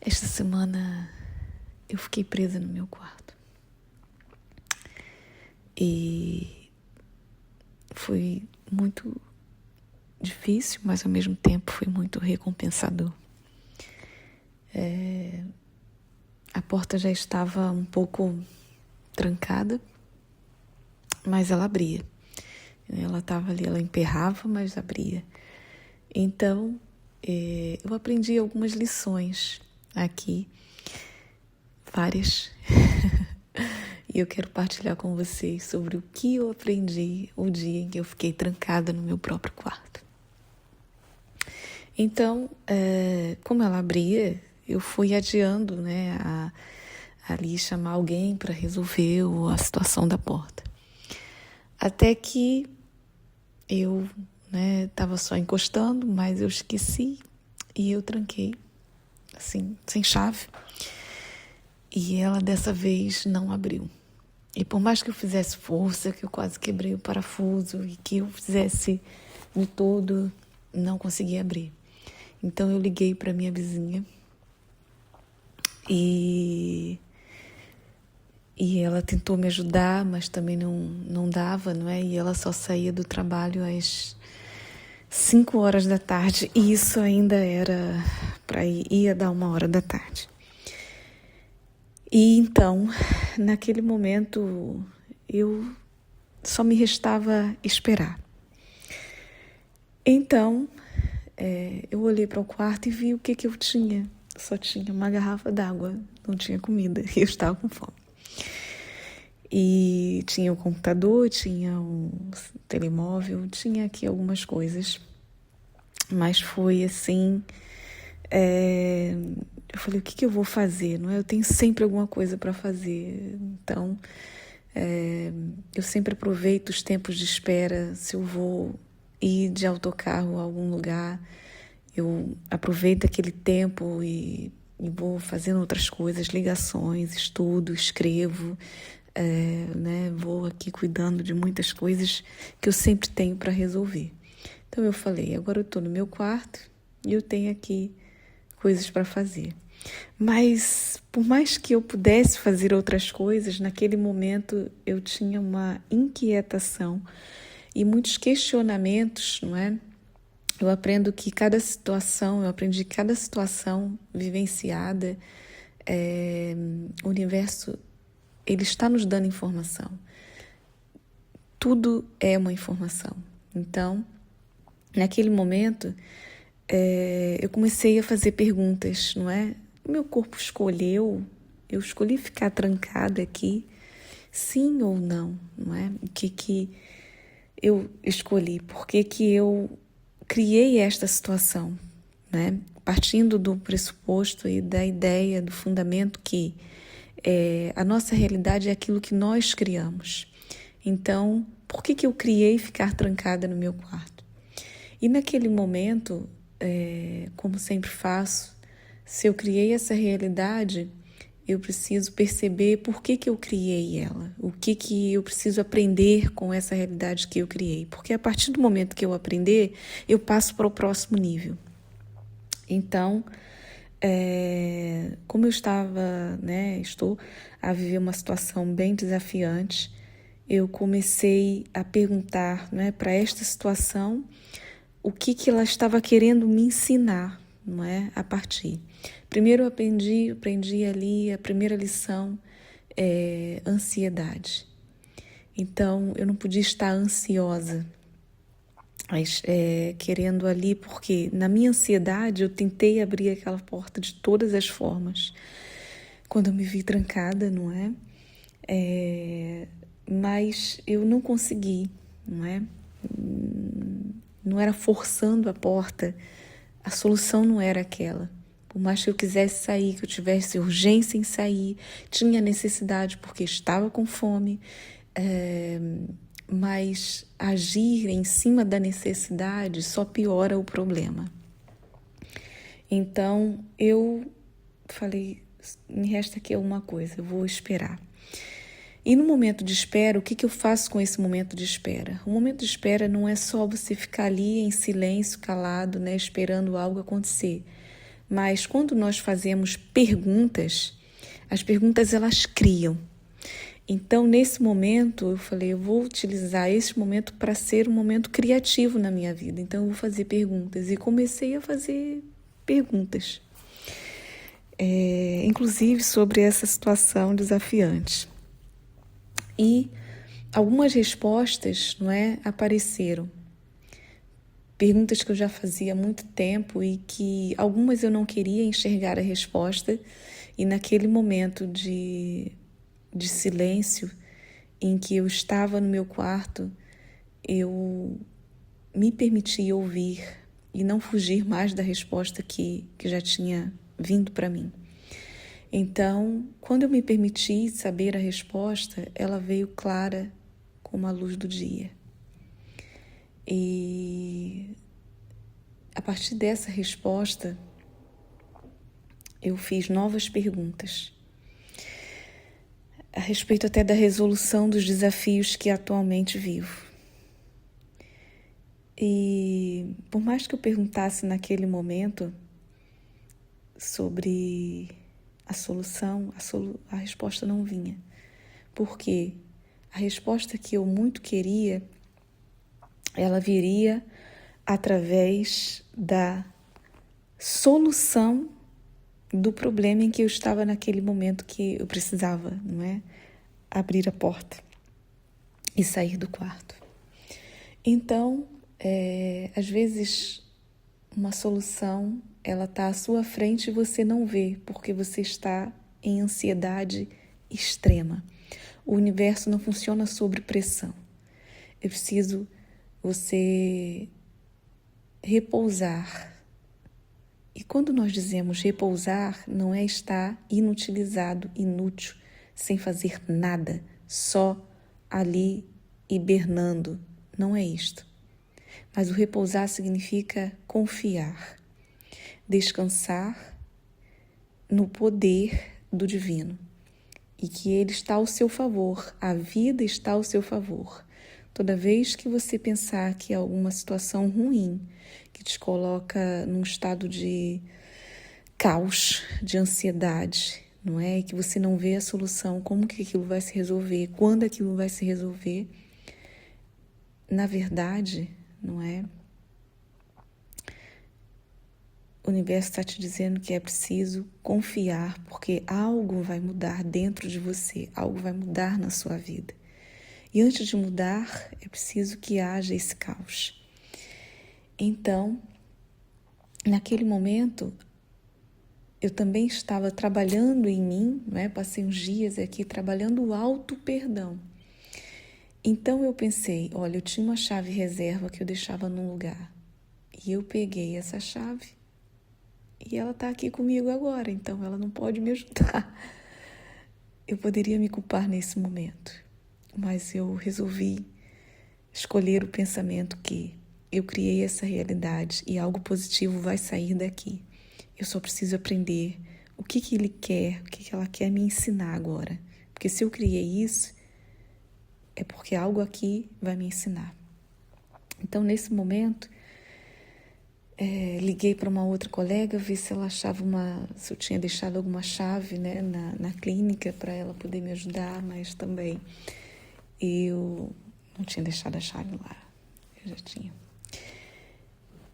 Esta semana eu fiquei presa no meu quarto e foi muito difícil, mas ao mesmo tempo foi muito recompensador. A porta já estava um pouco trancada, mas ela abria. Ela estava ali, ela emperrava, mas abria. Então, eu aprendi algumas lições aqui, várias, e eu quero partilhar com vocês sobre o que eu aprendi o dia em que eu fiquei trancada no meu próprio quarto. Então, como ela abria, eu fui adiando, ali chamar alguém para resolver a situação da porta. Até que eu estava só encostando, mas eu esqueci e eu tranquei, assim, sem chave. E ela dessa vez não abriu. E por mais que eu fizesse força, que eu quase quebrei o parafuso e que eu fizesse de todo, não conseguia abrir. Então eu liguei para minha vizinha e ela tentou me ajudar, mas também não dava, não é? E ela só saía do trabalho às 5 horas da tarde e isso ainda era ia dar 1 hora da tarde. E então, naquele momento, eu só me restava esperar. Então, eu olhei para o quarto e vi o que eu tinha. Só tinha uma garrafa d'água, não tinha comida, e eu estava com fome. E tinha o computador, tinha um telemóvel, tinha aqui algumas coisas. Mas foi assim, eu falei, o que eu vou fazer? Não é? Eu tenho sempre alguma coisa para fazer. Então, eu sempre aproveito os tempos de espera. Se eu vou ir de autocarro a algum lugar, eu aproveito aquele tempo e vou fazendo outras coisas, ligações, estudo, escrevo, vou aqui cuidando de muitas coisas que eu sempre tenho para resolver. Então eu falei, agora eu estou no meu quarto e eu tenho aqui coisas para fazer. Mas por mais que eu pudesse fazer outras coisas, naquele momento eu tinha uma inquietação e muitos questionamentos, não é? Eu aprendi que cada situação vivenciada, o universo, ele está nos dando informação. Tudo é uma informação. Então, naquele momento, eu comecei a fazer perguntas, não é? O meu corpo eu escolhi ficar trancada aqui, sim ou não, não é? O que eu escolhi? Por que eu criei esta situação, né? Partindo do pressuposto e da ideia, do fundamento que a nossa realidade é aquilo que nós criamos. Então, por que eu criei ficar trancada no meu quarto? E naquele momento, como sempre faço, se eu criei essa realidade, eu preciso perceber por que eu criei ela, o que eu preciso aprender com essa realidade que eu criei. Porque a partir do momento que eu aprender, eu passo para o próximo nível. Então, como eu estou a viver uma situação bem desafiante, eu comecei a perguntar, para esta situação o que ela estava querendo me ensinar, não é? A partir. Primeiro eu aprendi ali a primeira lição, ansiedade. Então, eu não podia estar ansiosa, mas querendo ali, porque na minha ansiedade eu tentei abrir aquela porta de todas as formas. Quando eu me vi trancada, não é? Mas eu não consegui, não é? Não era forçando a porta, a solução não era aquela. Por mais que eu quisesse sair, que eu tivesse urgência em sair, tinha necessidade porque estava com fome, mas agir em cima da necessidade só piora o problema. Então eu falei, me resta aqui uma coisa, eu vou esperar. E no momento de espera, o que eu faço com esse momento de espera? O momento de espera não é só você ficar ali em silêncio, calado, esperando algo acontecer. Mas quando nós fazemos perguntas, as perguntas elas criam. Então, nesse momento, eu falei, eu vou utilizar esse momento para ser um momento criativo na minha vida. Então, eu vou fazer perguntas. E comecei a fazer perguntas, inclusive sobre essa situação desafiante. E algumas respostas, não é, apareceram. Perguntas que eu já fazia há muito tempo e que algumas eu não queria enxergar a resposta. E naquele momento de silêncio em que eu estava no meu quarto, eu me permiti ouvir e não fugir mais da resposta que já tinha vindo para mim. Então, quando eu me permiti saber a resposta, ela veio clara como a luz do dia. E a partir dessa resposta, eu fiz novas perguntas a respeito até da resolução dos desafios que atualmente vivo. E por mais que eu perguntasse naquele momento sobre a solução, a resposta não vinha. Porque a resposta que eu muito queria, ela viria através da solução do problema em que eu estava naquele momento que eu precisava, não é? Abrir a porta e sair do quarto. Então, às vezes, uma solução, ela está à sua frente e você não vê, porque você está em ansiedade extrema. O universo não funciona sob pressão. É preciso você repousar. E quando nós dizemos repousar, não é estar inutilizado, inútil, sem fazer nada, só ali hibernando. Não é isto. Mas o repousar significa confiar, descansar no poder do divino e que ele está ao seu favor, a vida está ao seu favor. Toda vez que você pensar que é alguma situação ruim, que te coloca num estado de caos, de ansiedade, não é? E que você não vê a solução, como que aquilo vai se resolver, quando aquilo vai se resolver, na verdade, não é? O universo está te dizendo que é preciso confiar, porque algo vai mudar dentro de você, algo vai mudar na sua vida. E antes de mudar, é preciso que haja esse caos. Então, naquele momento, eu também estava trabalhando em mim, não é? Passei uns dias aqui trabalhando o auto-perdão. Então eu pensei, olha, eu tinha uma chave reserva que eu deixava num lugar. E eu peguei essa chave e ela está aqui comigo agora, então ela não pode me ajudar. Eu poderia me culpar nesse momento, mas eu resolvi escolher o pensamento que eu criei essa realidade e algo positivo vai sair daqui. Eu só preciso aprender o que ele quer, o que ela quer me ensinar agora. Porque se eu criei isso, é porque algo aqui vai me ensinar. Então, nesse momento, liguei para uma outra colega, vi se ela achava se eu tinha deixado alguma chave, né, na clínica para ela poder me ajudar, mas também eu não tinha deixado a chave lá, eu já tinha.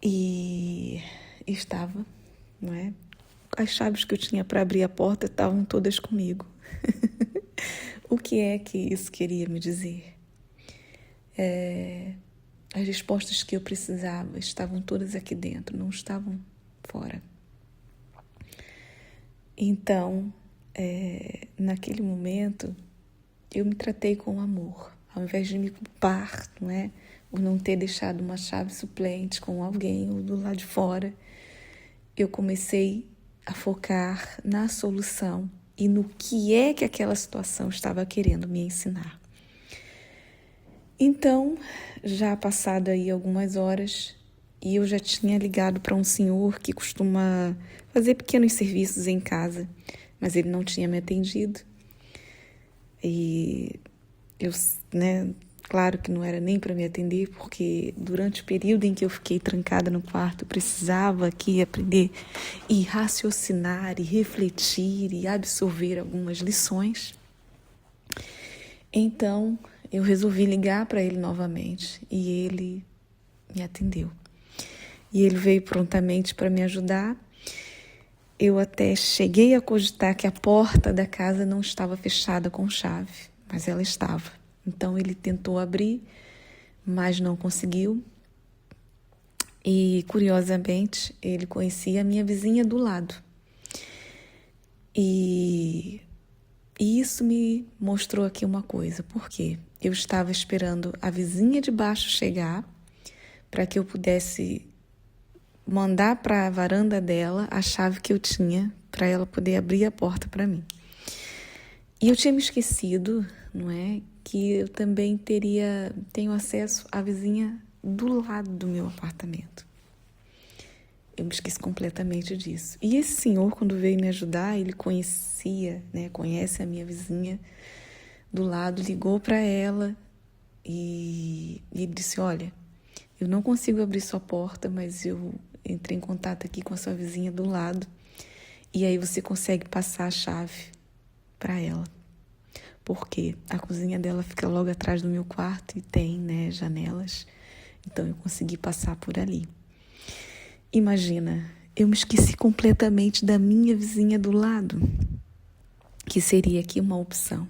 E estava, não é? As chaves que eu tinha para abrir a porta estavam todas comigo. O que é que isso queria me dizer? As respostas que eu precisava estavam todas aqui dentro, não estavam fora. Então, naquele momento, eu me tratei com amor, ao invés de me culpar, não é? Por não ter deixado uma chave suplente com alguém ou do lado de fora. Eu comecei a focar na solução e no que é que aquela situação estava querendo me ensinar. Então, já passado aí algumas horas, e eu já tinha ligado para um senhor que costuma fazer pequenos serviços em casa, mas ele não tinha me atendido. E eu, Claro que não era nem para me atender, porque durante o período em que eu fiquei trancada no quarto, eu precisava aqui aprender e raciocinar, e refletir, e absorver algumas lições. Então, eu resolvi ligar para ele novamente e ele me atendeu. E ele veio prontamente para me ajudar. Eu até cheguei a cogitar que a porta da casa não estava fechada com chave, mas ela estava. Então ele tentou abrir, mas não conseguiu. E, curiosamente, ele conhecia a minha vizinha do lado. E isso me mostrou aqui uma coisa. Por quê? Eu estava esperando a vizinha de baixo chegar para que eu pudesse mandar para a varanda dela a chave que eu tinha para ela poder abrir a porta para mim. E eu tinha me esquecido, não é, que eu também tenho acesso à vizinha do lado do meu apartamento. Eu me esqueci completamente disso. E esse senhor, quando veio me ajudar, ele conhece a minha vizinha do lado, ligou para ela e ele disse: olha, eu não consigo abrir sua porta, mas eu entrei em contato aqui com a sua vizinha do lado e aí você consegue passar a chave para ela. Porque a cozinha dela fica logo atrás do meu quarto e tem, janelas. Então eu consegui passar por ali. Imagina, eu me esqueci completamente da minha vizinha do lado, que seria aqui uma opção.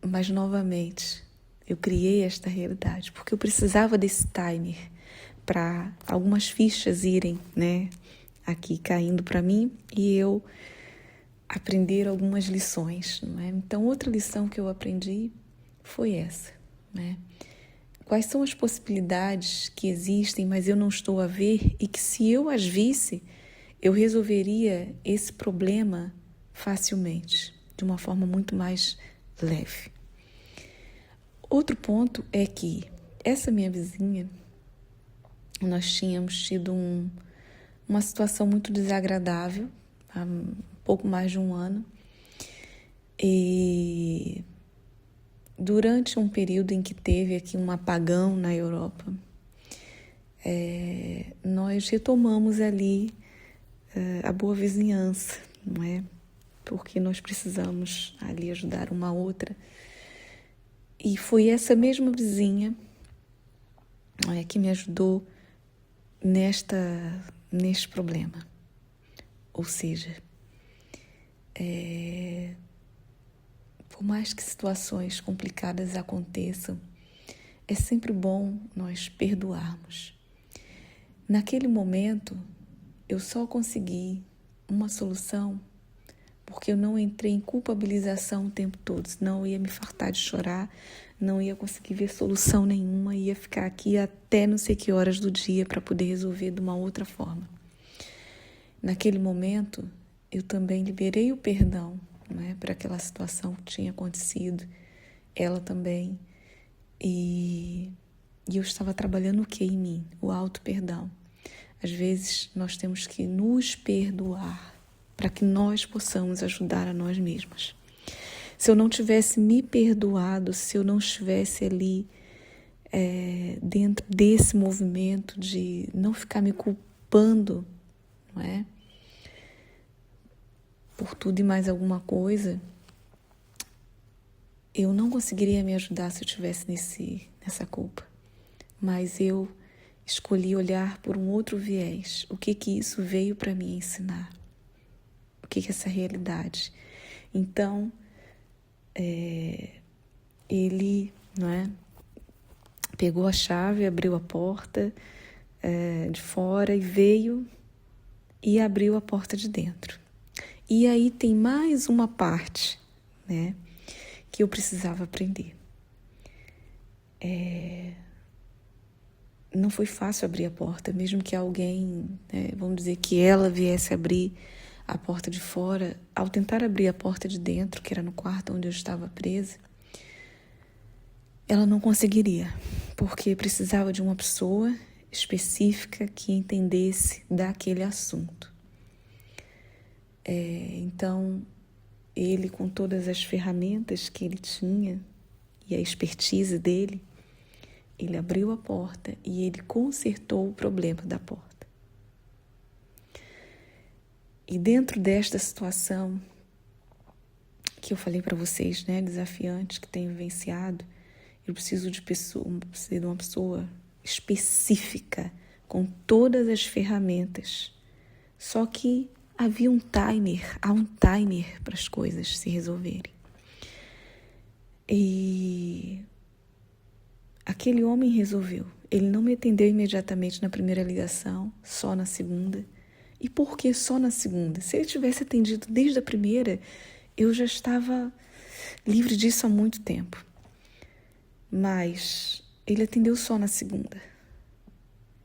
Mas novamente, eu criei esta realidade, porque eu precisava desse timer para algumas fichas irem, aqui caindo para mim e eu aprender algumas lições, não é? Então, outra lição que eu aprendi foi essa, Quais são as possibilidades que existem, mas eu não estou a ver e que se eu as visse, eu resolveria esse problema facilmente, de uma forma muito mais leve. Outro ponto é que essa minha vizinha, nós tínhamos tido uma situação muito desagradável há um pouco mais de um ano e durante um período em que teve aqui um apagão na Europa, nós retomamos ali a boa vizinhança, não é? Porque nós precisamos ali ajudar uma outra. E foi essa mesma vizinha que me ajudou neste problema. Ou seja, por mais que situações complicadas aconteçam, é sempre bom nós perdoarmos. Naquele momento, eu só consegui uma solução porque eu não entrei em culpabilização o tempo todo, senão eu ia me fartar de chorar, não ia conseguir ver solução nenhuma, ia ficar aqui até não sei que horas do dia para poder resolver de uma outra forma. Naquele momento, eu também liberei o perdão, para aquela situação que tinha acontecido, ela também, e eu estava trabalhando o que em mim? O auto-perdão. Às vezes, nós temos que nos perdoar para que nós possamos ajudar a nós mesmos. Se eu não tivesse me perdoado, se eu não estivesse ali dentro desse movimento de não ficar me culpando, por tudo e mais alguma coisa, eu não conseguiria me ajudar se eu estivesse nessa culpa. Mas eu escolhi olhar por um outro viés. O que isso veio para me ensinar? O que é essa realidade? Então, ele, pegou a chave, abriu a porta de fora e veio e abriu a porta de dentro. E aí tem mais uma parte, que eu precisava aprender. Não foi fácil abrir a porta, mesmo que alguém, vamos dizer que ela viesse abrir a porta de fora. Ao tentar abrir a porta de dentro, que era no quarto onde eu estava presa, ela não conseguiria, porque precisava de uma pessoa específica que entendesse daquele assunto. Então, ele, com todas as ferramentas que ele tinha e a expertise dele, ele abriu a porta e ele consertou o problema da porta. E dentro desta situação que eu falei para vocês, né, desafiante, que tenho vivenciado, eu preciso de uma pessoa específica, com todas as ferramentas. Só que há um timer para as coisas se resolverem. E aquele homem resolveu. Ele não me atendeu imediatamente na primeira ligação, só na segunda. E por que só na segunda? Se ele tivesse atendido desde a primeira, eu já estava livre disso há muito tempo. Mas ele atendeu só na segunda.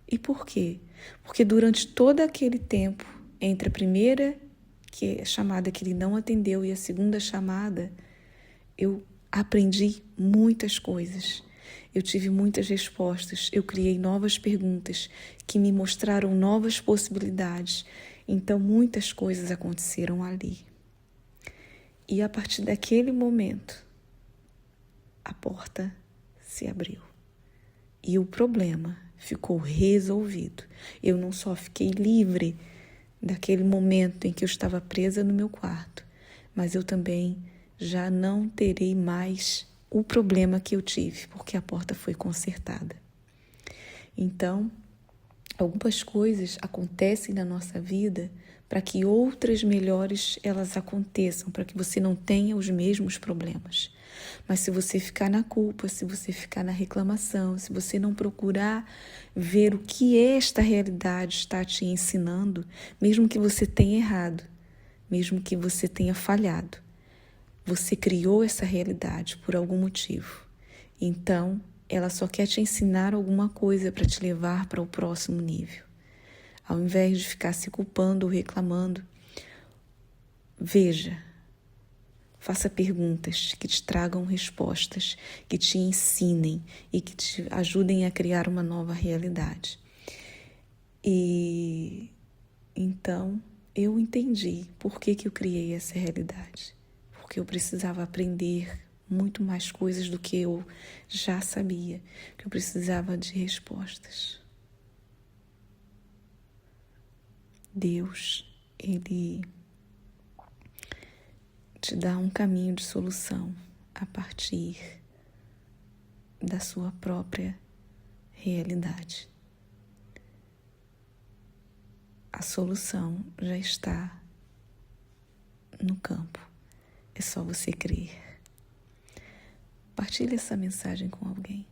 E por quê? Porque durante todo aquele tempo, entre a primeira chamada que ele não atendeu e a segunda chamada, eu aprendi muitas coisas. Eu tive muitas respostas. Eu criei novas perguntas que me mostraram novas possibilidades. Então, muitas coisas aconteceram ali. E a partir daquele momento, a porta se abriu. E o problema ficou resolvido. Eu não só fiquei livre daquele momento em que eu estava presa no meu quarto, mas eu também já não terei mais o problema que eu tive, porque a porta foi consertada. Então, algumas coisas acontecem na nossa vida para que outras melhores elas aconteçam, para que você não tenha os mesmos problemas. Mas se você ficar na culpa, se você ficar na reclamação, se você não procurar ver o que esta realidade está te ensinando, mesmo que você tenha errado, mesmo que você tenha falhado, você criou essa realidade por algum motivo. Então, ela só quer te ensinar alguma coisa para te levar para o próximo nível. Ao invés de ficar se culpando ou reclamando, veja, faça perguntas que te tragam respostas, que te ensinem e que te ajudem a criar uma nova realidade. E então eu entendi por que eu criei essa realidade. Porque eu precisava aprender muito mais coisas do que eu já sabia, que eu precisava de respostas. Deus, Ele te dá um caminho de solução a partir da sua própria realidade. A solução já está no campo. É só você crer. Partilhe essa mensagem com alguém.